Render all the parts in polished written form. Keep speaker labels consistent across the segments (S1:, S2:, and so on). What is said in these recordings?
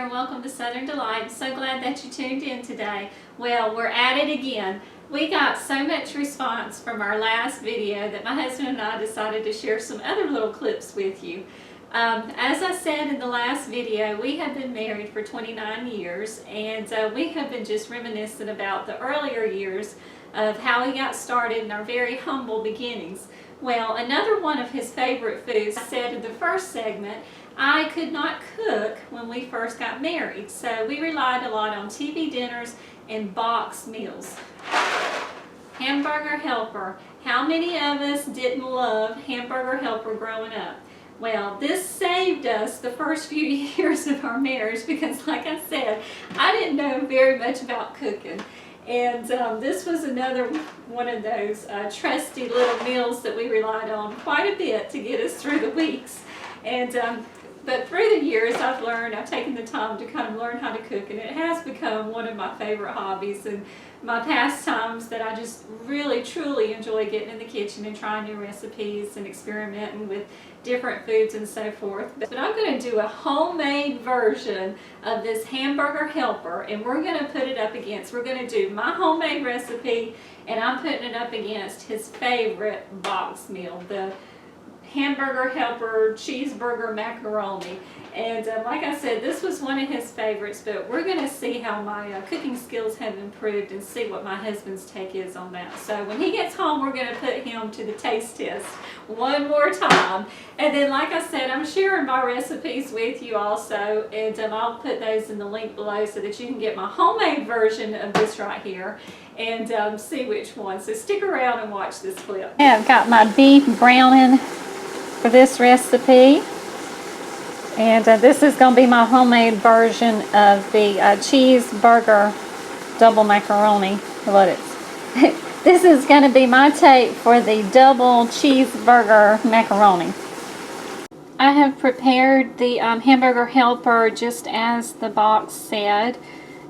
S1: there. Welcome to Southern Delight. I'm so glad that you tuned in today. Well, we're at it again. We got so much response from our last video that my husband and I decided to share some other little clips with you. As I said in the last video, we have been married for 29 years and we have been just reminiscing about the earlier years of how we got started in our very humble beginnings. Well, another one of his favorite foods, I said in the first segment, I could not cook when we first got married, so we relied a lot on TV dinners and box meals. Hamburger Helper. How many of us didn't love Hamburger Helper growing up? Well, this saved us the first few years of our marriage because, like I said, I didn't know very much about cooking. And this was another one of those trusty little meals that we relied on quite a bit to get us through the weeks. And but through the years, I've taken the time to kind of learn how to cook, and it has become one of my favorite hobbies and my pastimes that I just really, truly enjoy getting in the kitchen and trying new recipes and experimenting with different foods and so forth. But I'm going to do a homemade version of this Hamburger Helper, and we're going to put it up against, we're going to do my homemade recipe, and I'm putting it up against his favorite box meal, the Hamburger Helper cheeseburger macaroni. And like I said, this was one of his favorites, but we're going to see how my cooking skills have improved and see what my husband's take is on that. So when he gets home, we're going to put him to the taste test one more time. And then, like I said, I'm sharing my recipes with you also, and I'll put those in the link below so that you can get my homemade version of this right here and see which one. So stick around and watch this clip.
S2: I've got my beef browning for this recipe, and this is going to be my homemade version of the cheeseburger double macaroni. This is going to be my take for the double cheeseburger macaroni. I have prepared the Hamburger Helper just as the box said.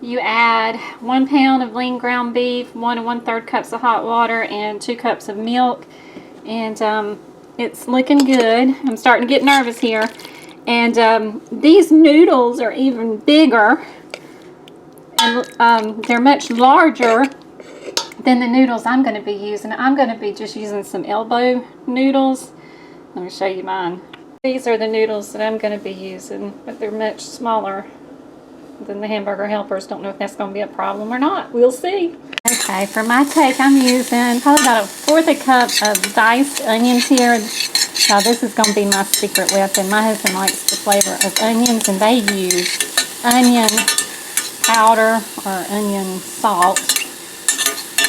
S2: You add 1 pound of lean ground beef, 1 1/3 cups of hot water, and 2 cups of milk, and it's looking good. I'm starting to get nervous here. And these noodles are even bigger, and they're much larger than the noodles I'm going to be using. I'm going to be just using some elbow noodles. Let me show you mine. These are the noodles that I'm going to be using, but they're much smaller than the Hamburger Helpers. Don't know if that's going to be a problem or not. We'll see. Okay, for my take, I'm using probably about 1/4 cup of diced onions here. Now, this is going to be my secret weapon. My husband likes the flavor of onions, and they use onion powder or onion salt.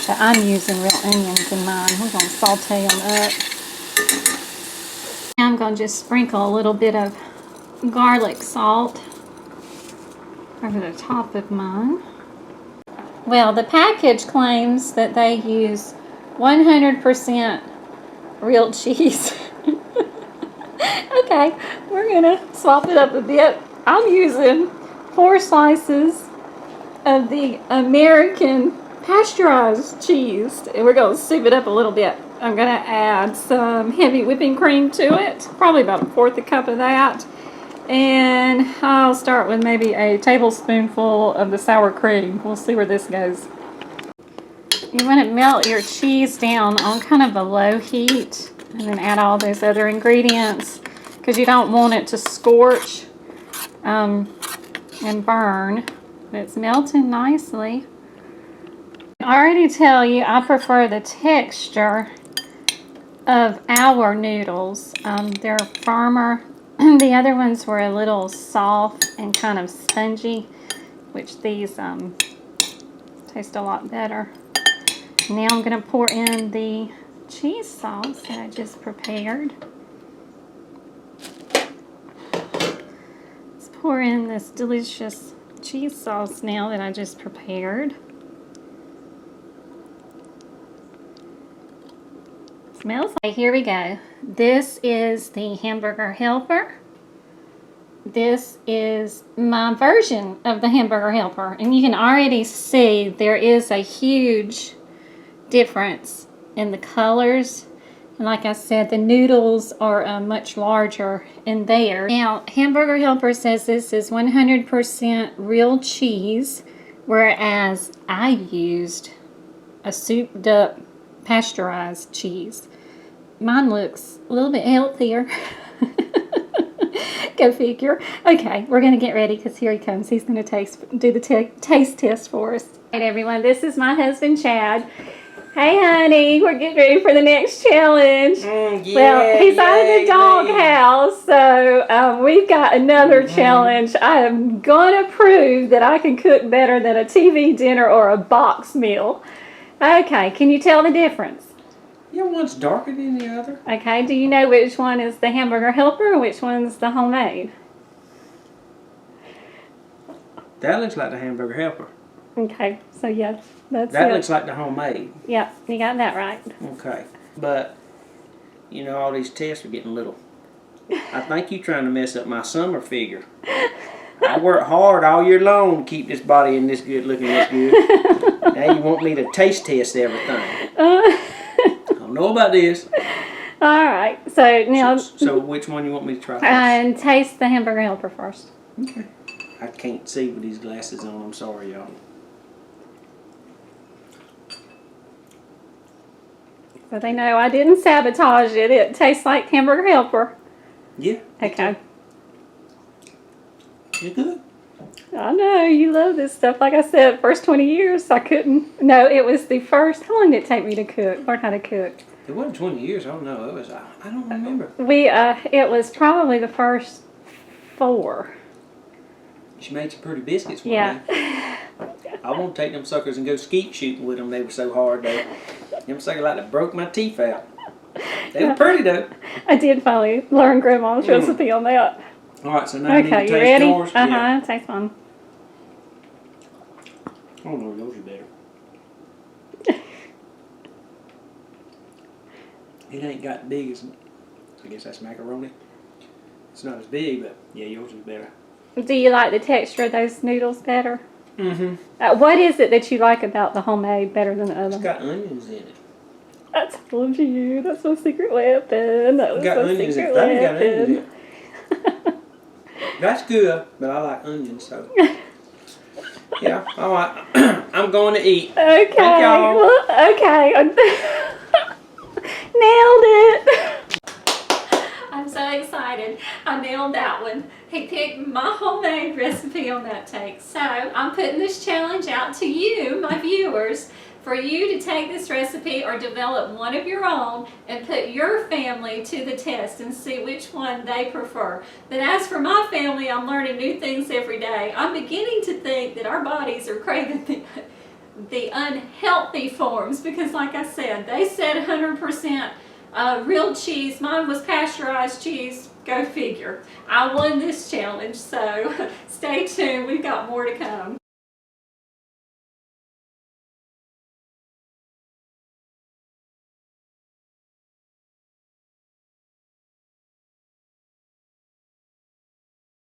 S2: But I'm using real onions in mine. We're going to saute them up. Now I'm going to just sprinkle a little bit of garlic salt over the top of mine. Well, the package claims that they use 100% real cheese. Okay, we're gonna swap it up a bit. I'm using 4 slices of the American pasteurized cheese, and we're gonna soup it up a little bit. I'm gonna add some heavy whipping cream to it, probably about 1/4 cup of that. And I'll start with maybe a tablespoonful of the sour cream. We'll see where this goes. You want to melt your cheese down on kind of a low heat and then add all those other ingredients because you don't want it to scorch and burn. But it's melting nicely. I already tell you I prefer the texture of our noodles. They're firmer. The other ones were a little soft and kind of spongy, which these taste a lot better. Now I'm going to pour in the cheese sauce that I just prepared. Let's pour in this delicious cheese sauce now that I just prepared. Smells like, here we go. This is the Hamburger Helper. This is my version of the Hamburger Helper, and you can already see there is a huge difference in the colors And like I said, the noodles are much larger in there. Now, Hamburger Helper says this is 100% real cheese, whereas I used a souped up pasteurized cheese. Mine looks a little bit healthier. Go figure. Okay, we're going to get ready because here he comes. He's going to do the taste test for us. All right, everyone, this is my husband, Chad. Hey, honey, we're getting ready for the next challenge. Well, he's out of the doghouse, so we've got another challenge. I am going to prove that I can cook better than a TV dinner or a box meal. Okay, can you tell the difference?
S3: Yeah, one's darker than the other.
S2: Okay, do you know which one is the Hamburger Helper and which one's the homemade?
S3: That looks like the Hamburger Helper.
S2: Okay, so yeah, that's
S3: That
S2: it.
S3: looks like the homemade.
S2: Yep, you got that right.
S3: Okay. But, you know, all these tests are getting little. I think you're trying to mess up my summer figure. I work hard all year long to keep this body in this good, looking this good. Now you want me to taste test everything. I don't know about this.
S2: All right, so now...
S3: So which one you want me to try first?
S2: And taste the Hamburger Helper first.
S3: Okay. I can't see with these glasses on. I'm sorry, y'all.
S2: So they know I didn't sabotage it. It tastes like Hamburger Helper.
S3: Yeah.
S2: Okay.
S3: You good?
S2: I know, you love this stuff. Like I said, first 20 years, I couldn't. No, it was the first. How long did it take me to cook? Learn how to cook?
S3: It wasn't 20 years. I don't know. It was. I don't remember.
S2: It was probably the first 4.
S3: She made some pretty biscuits one
S2: Yeah.
S3: day. I won't take them suckers and go skeet shooting with them. They were so hard, though. Them suckers like that broke my teeth out. They were pretty, though.
S2: I did finally learn Grandma's recipe on that.
S3: All right, so now I need to
S2: Okay,
S3: taste
S2: you ready?
S3: yours. Yeah.
S2: Taste one.
S3: Oh, no, yours are better. It ain't got big as, I guess that's macaroni. It's not as big, but yeah, yours is better.
S2: Do you like the texture of those noodles better?
S3: Mm-hmm.
S2: What is it that you like about the homemade better than the other?
S3: It's got onions in it.
S2: I told you, that's my secret weapon. That was
S3: Got
S2: my
S3: onions in
S2: secret
S3: it. That ain't got onions in
S2: weapon.
S3: it. That's good, but I like onions, so. Yeah, all right. I'm going to eat.
S2: Okay.
S3: Thank y'all.
S2: Well, okay. Nailed it.
S1: I'm so excited. I nailed that one. He picked my homemade recipe on that take. So I'm putting this challenge out to you, my viewers, for you to take this recipe or develop one of your own and put your family to the test and see which one they prefer. But as for my family, I'm learning new things every day. I'm beginning to think that our bodies are craving the unhealthy forms because, like I said, they said 100% real cheese. Mine was pasteurized cheese. Go figure. I won this challenge, so stay tuned. We've got more to come.